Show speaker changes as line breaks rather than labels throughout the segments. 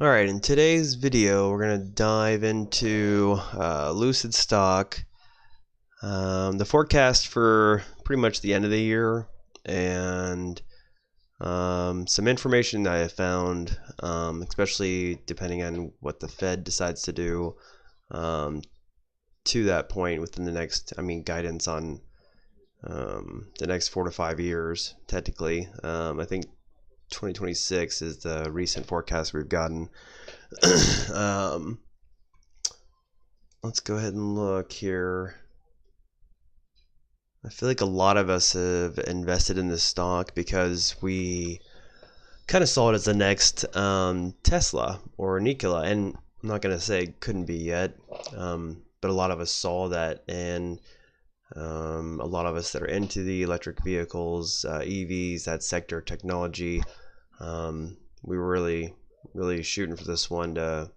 Alright, in today's video we're going to dive into Lucid stock, the forecast for pretty much the end of the year, and some information that I found, especially depending on what the Fed decides to do to that point within the next, guidance on the next 4 to 5 years, technically. I think 2026 is the recent forecast we've gotten. um, let's go ahead and look here. I feel like a lot of us have invested in this stock because we kind of saw it as the next Tesla or Nikola, and I'm not going to say it couldn't be yet, but a lot of us saw that, and a lot of us that are into the electric vehicles, EVs, that sector, technology, we were really shooting for this one to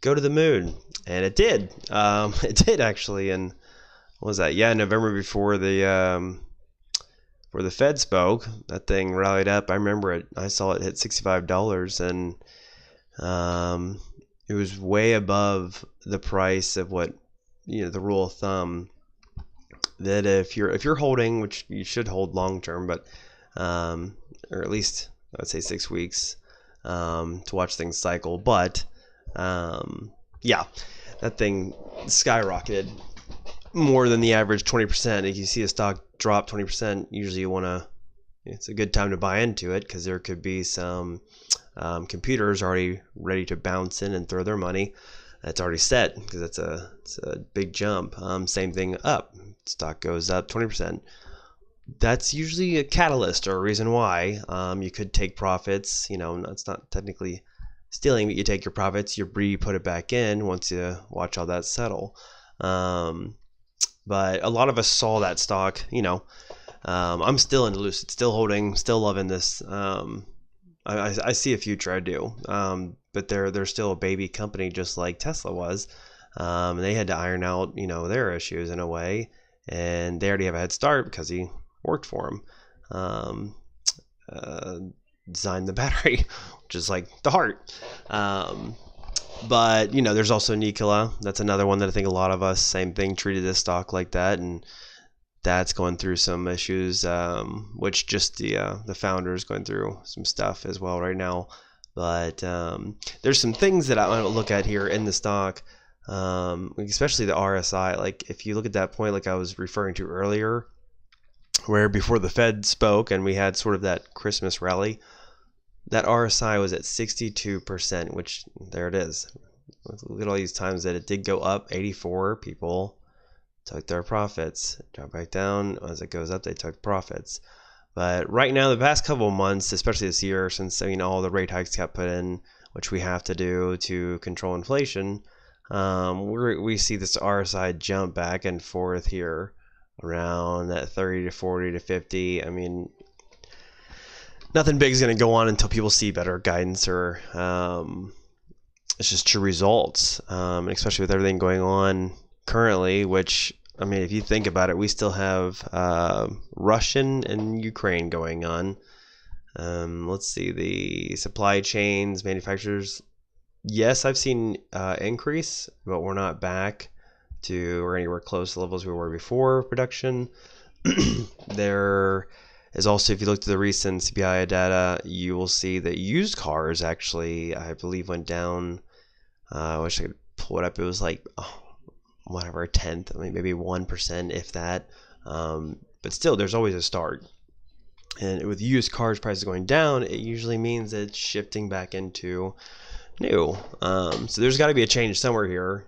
go to the moon, and it did. It did actually, and what was that? Yeah, November before the Fed spoke, that thing rallied up. I remember it. I saw it hit $65, and it was way above the price of what, the rule of thumb that if you're holding, which you should hold long term, but or at least I would say 6 weeks to watch things cycle. But yeah, that thing skyrocketed more than the average 20%. If you see a stock drop 20%, usually it's a good time to buy into it, because there could be some computers already ready to bounce in and throw their money. That's already set, because it's a big jump. Same thing up. Stock goes up 20%. That's usually a catalyst or a reason why. You could take profits. It's not technically stealing, but you take your profits, you put it back in once you watch all that settle. But a lot of us saw that stock. I'm still into Lucid, still holding, still loving this. I see a future, I do. But they're still a baby company, just like Tesla was. And they had to iron out, their issues in a way, and they already have a head start because he worked for them. Designed the battery, which is like the heart. But there's also Nikola. That's another one that I think a lot of us, same thing, treated this stock like that, and that's going through some issues, which just the founder is going through some stuff as well right now. But there's some things that I want to look at here in the stock, especially the RSI. Like if you look at that point, like I was referring to earlier, where before the Fed spoke and we had sort of that Christmas rally, that RSI was at 62%, which there it is. Look at all these times that it did go up. 84 people took their profits, drop back down. As it goes up, they took profits. But right now, the past couple of months, especially this year, since all the rate hikes got put in, which we have to do to control inflation, we see this RSI jump back and forth here around that 30 to 40 to 50. Nothing big is going to go on until people see better guidance, or it's just true results, especially with everything going on currently, which, if you think about it, we still have Russian and Ukraine going on. Let's see, the supply chains, manufacturers, yes, I've seen increase, but we're not back to or anywhere close to the levels we were before production. There is also, if you look to the recent CPI data, you will see that used cars actually, I believe, went down. I wish I could pull it up. It was like, whatever, a tenth, maybe 1%, if that. But still, there's always a start. And with used cars prices going down, it usually means it's shifting back into new. So there's got to be a change somewhere here.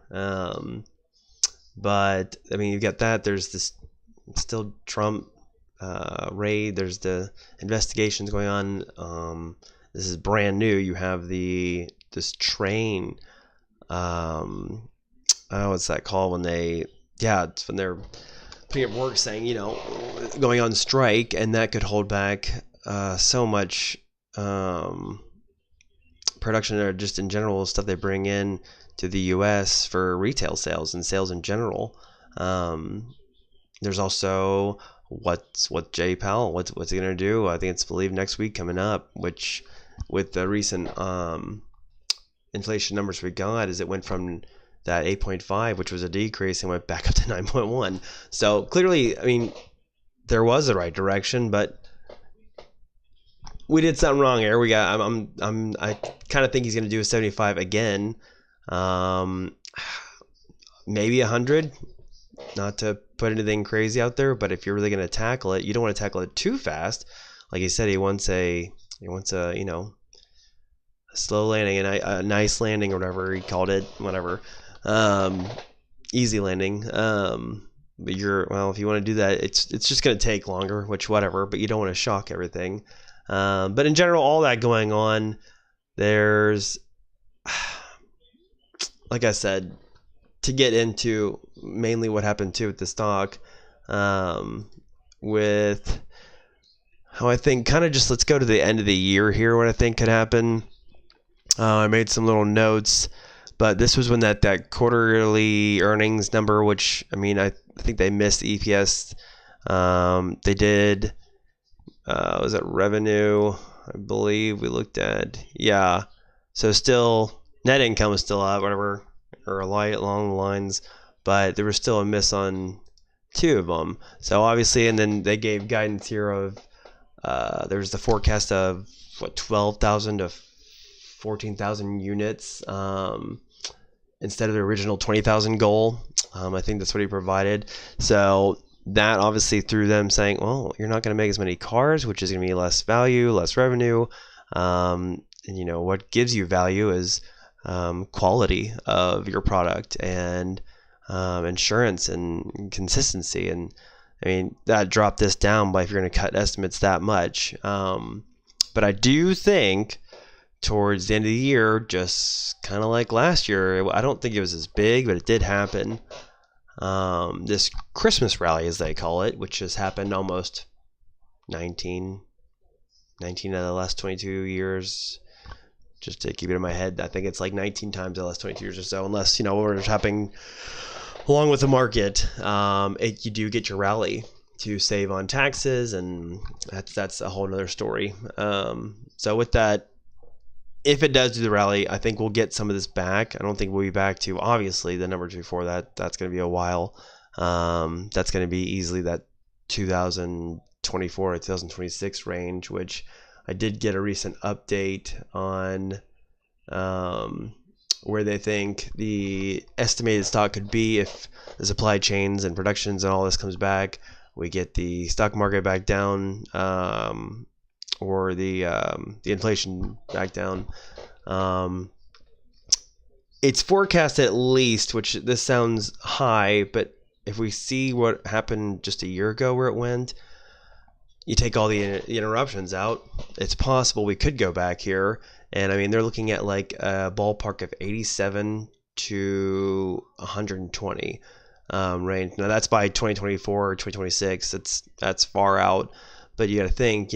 But you've got that. There's this still Trump raid. There's the investigations going on. This is brand new. You have this train. What's that called when it's when they're putting up work saying, going on strike, and that could hold back so much production, or just in general stuff they bring in to the U.S. for retail sales and sales in general. There's also what Jay Powell, what's he gonna do? I think it's believed next week coming up, which with the recent inflation numbers we got is it went from that 8.5, which was a decrease, and went back up to 9.1. So clearly, I mean, there was the right direction, but we did something wrong here. We got I kind of think he's going to do a 75 again. Maybe 100. Not to put anything crazy out there, but if you're really going to tackle it, you don't want to tackle it too fast. Like he said, he wants a a slow landing and a nice landing, or whatever he called it, whatever, easy landing. But if you want to do that, it's just going to take longer, which whatever. But you don't want to shock everything. But in general, all that going on, there's, like I said, to get into mainly what happened too with the stock, with how I think kind of just let's go to the end of the year here, what I think could happen. I made some little notes, but this was when that quarterly earnings number, which I mean, I think they missed the EPS. They did, was that revenue? I believe we looked at, yeah. So still, net income was still up, whatever, or a light along the lines, but there was still a miss on two of them. So obviously, and then they gave guidance here of, there's the forecast of 12,000 to 14,000 units, instead of the original 20,000 goal. I think that's what he provided. So that obviously threw them saying, well, you're not going to make as many cars, which is going to be less value, less revenue. And what gives you value is quality of your product and insurance and consistency. And I mean, that dropped this down by, if you're going to cut estimates that much. But I do think towards the end of the year, just kind of like last year, I don't think it was as big, but it did happen. This Christmas rally, as they call it, which has happened almost 19 out of the last 22 years. Just to keep it in my head, I think it's like 19 times in the last 22 years or so, unless, we're happening along with the market. You do get your rally to save on taxes, and that's a whole nother story. So with that, if it does do the rally, I think we'll get some of this back. I don't think we'll be back to, obviously, the numbers before that. That's going to be a while. That's going to be easily that 2024 to 2026 range, which I did get a recent update on where they think the estimated stock could be if the supply chains and productions and all this comes back. We get the stock market back down, or the inflation back down. It's forecast at least, which this sounds high, but if we see what happened just a year ago where it went, you take all the interruptions out, it's possible we could go back here. And I mean, they're looking at like a ballpark of 87 to 120 range. Now that's by 2024 or 2026. That's far out, but you got to think,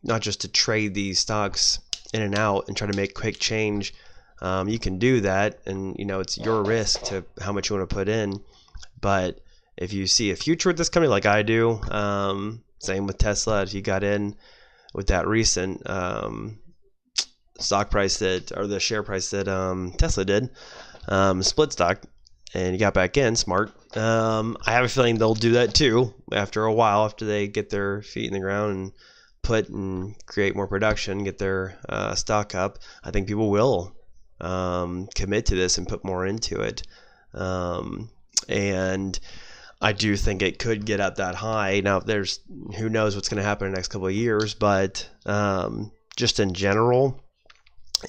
not just to trade these stocks in and out and try to make quick change. You can do that, and it's your risk to how much you want to put in. But if you see a future with this company, like I do, same with Tesla. If you got in with that recent stock price or the share price that Tesla did, split stock, and you got back in, smart. I have a feeling they'll do that too after a while, after they get their feet in the ground and put and create more production, get their stock up. I think people will commit to this and put more into it. And I do think it could get up that high. Now, who knows what's going to happen in the next couple of years, but just in general,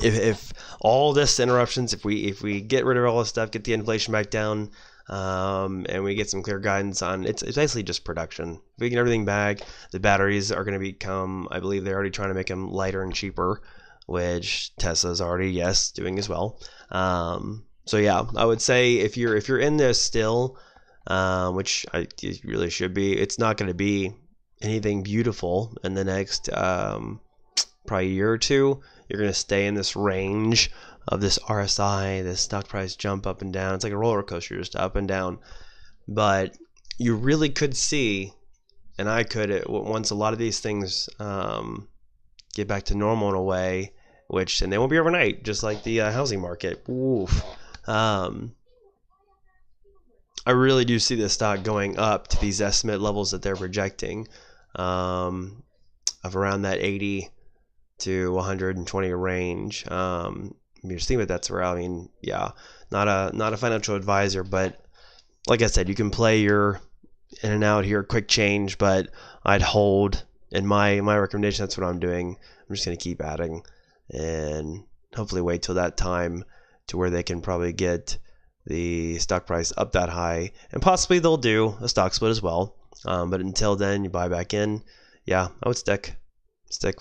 if all this interruptions, if we get rid of all this stuff, get the inflation back down, and we get some clear guidance on it's basically just production. If we get everything back, the batteries are going to become, I believe they're already trying to make them lighter and cheaper, which Tesla's already doing as well. So yeah, I would say if you're in this still, which you really should be, it's not going to be anything beautiful in the next probably year or two. You're going to stay in this range of this RSI, this stock price jump up and down. It's like a roller coaster, just up and down. But you really could see, and I could, once a lot of these things get back to normal in a way, and they won't be overnight, just like the housing market. Oof. I really do see the stock going up to these estimate levels that they're projecting, of around that 80 to 120 range. You're just thinking that's around. I mean, yeah, not a financial advisor, but like I said, you can play your in and out here, quick change, but I'd hold. In my recommendation, that's what I'm doing. I'm just going to keep adding and hopefully wait till that time to where they can probably get the stock price up that high, and possibly they'll do a stock split as well. But until then, you buy back in. Yeah, I would stick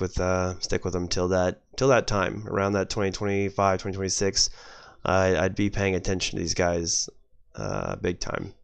with them till that time, around that 2025, 2026. I'd be paying attention to these guys big time.